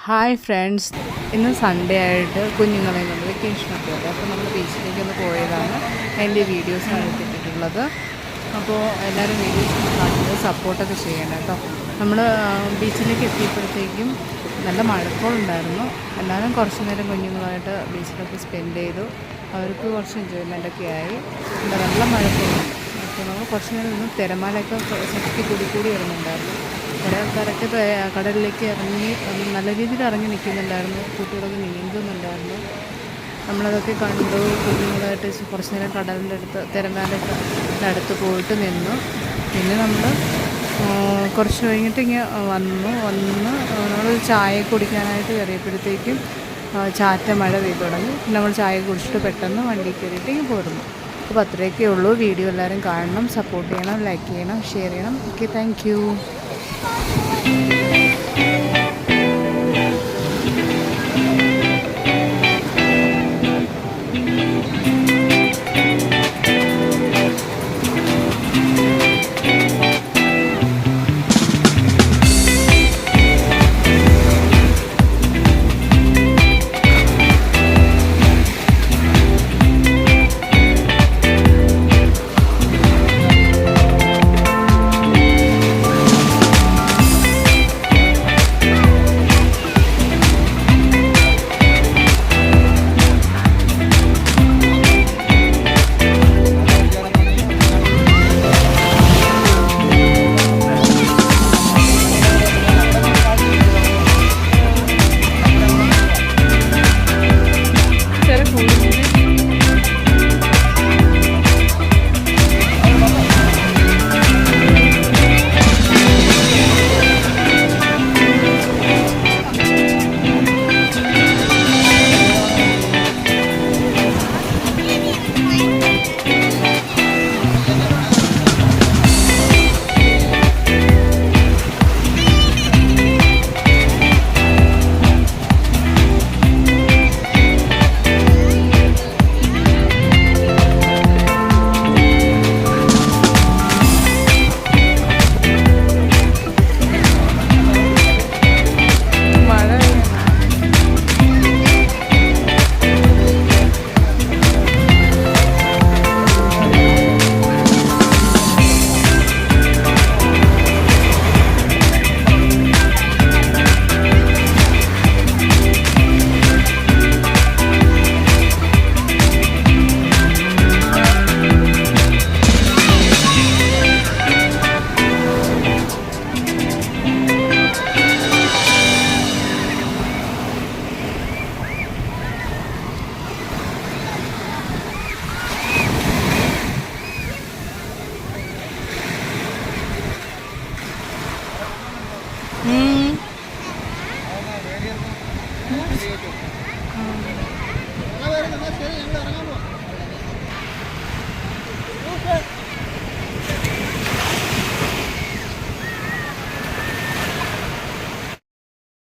Hi friends, ഇന്ന് Sunday ആയിട്ട് കുഞ്ഞുങ്ങളെ കൊണ്ട് വെക്കേഷനൊക്കെ ഉണ്ട്. അപ്പോൾ നമ്മൾ ബീച്ചിലേക്ക് ഒന്ന് പോയതാണ്. അതിൻ്റെ വീഡിയോസാണ് കിട്ടിയിട്ടുള്ളത്. അപ്പോൾ എല്ലാവരും വീഡിയോസ് കണ്ട് സപ്പോർട്ടൊക്കെ ചെയ്യണം കേട്ടോ. നമ്മൾ ബീച്ചിലേക്ക് എത്തിയപ്പോഴത്തേക്കും നല്ല മഴക്കോളുണ്ടായിരുന്നു. എല്ലാവരും കുറച്ച് നേരം കുഞ്ഞുങ്ങളായിട്ട് ബീച്ചിലൊക്കെ സ്പെൻഡ് ചെയ്തു. അവർക്ക് കുറച്ച് എൻജോയ്മെൻറ്റൊക്കെ ആയി. നല്ല മഴക്കോളുണ്ട്. അപ്പോൾ നമ്മൾ കുറച്ച് നേരം നിന്ന് തിരമാലയൊക്കെ ശക്തി കൂടി വരുന്നുണ്ടായിരുന്നു. കുറേ ആൾക്കാരൊക്കെ കടലിലേക്ക് ഇറങ്ങി നല്ല രീതിയിൽ ഇറങ്ങി നിൽക്കുന്നുണ്ടായിരുന്നു. കുട്ടികളൊക്കെ നീന്തുന്നുണ്ടായിരുന്നു. നമ്മളതൊക്കെ കണ്ടു. കുഞ്ഞുങ്ങളായിട്ട് കുറച്ച് നേരം കടലിൻ്റെ അടുത്ത് തിരമാലയൊക്കെ അടുത്ത് പോയിട്ട് നിന്നു. പിന്നെ നമ്മൾ കുറച്ച് കഴിഞ്ഞിട്ട് ഇങ്ങനെ വന്ന് നമ്മൾ ചായ കുടിക്കാനായിട്ട് കയറിയപ്പോഴത്തേക്കും ചാറ്റ മഴ പെയ്തു തുടങ്ങി. നമ്മൾ ചായ കുടിച്ചിട്ട് പെട്ടെന്ന് വണ്ടി കയറിയിട്ട് ഇങ്ങനെ പോരുന്നു. അപ്പോൾ അത്രയൊക്കെ ഉള്ളൂ. വീഡിയോ എല്ലാവരും കാണണം, സപ്പോർട്ട് ചെയ്യണം, ലൈക്ക് ചെയ്യണം, ഷെയർ ചെയ്യണം. Okay, thank you.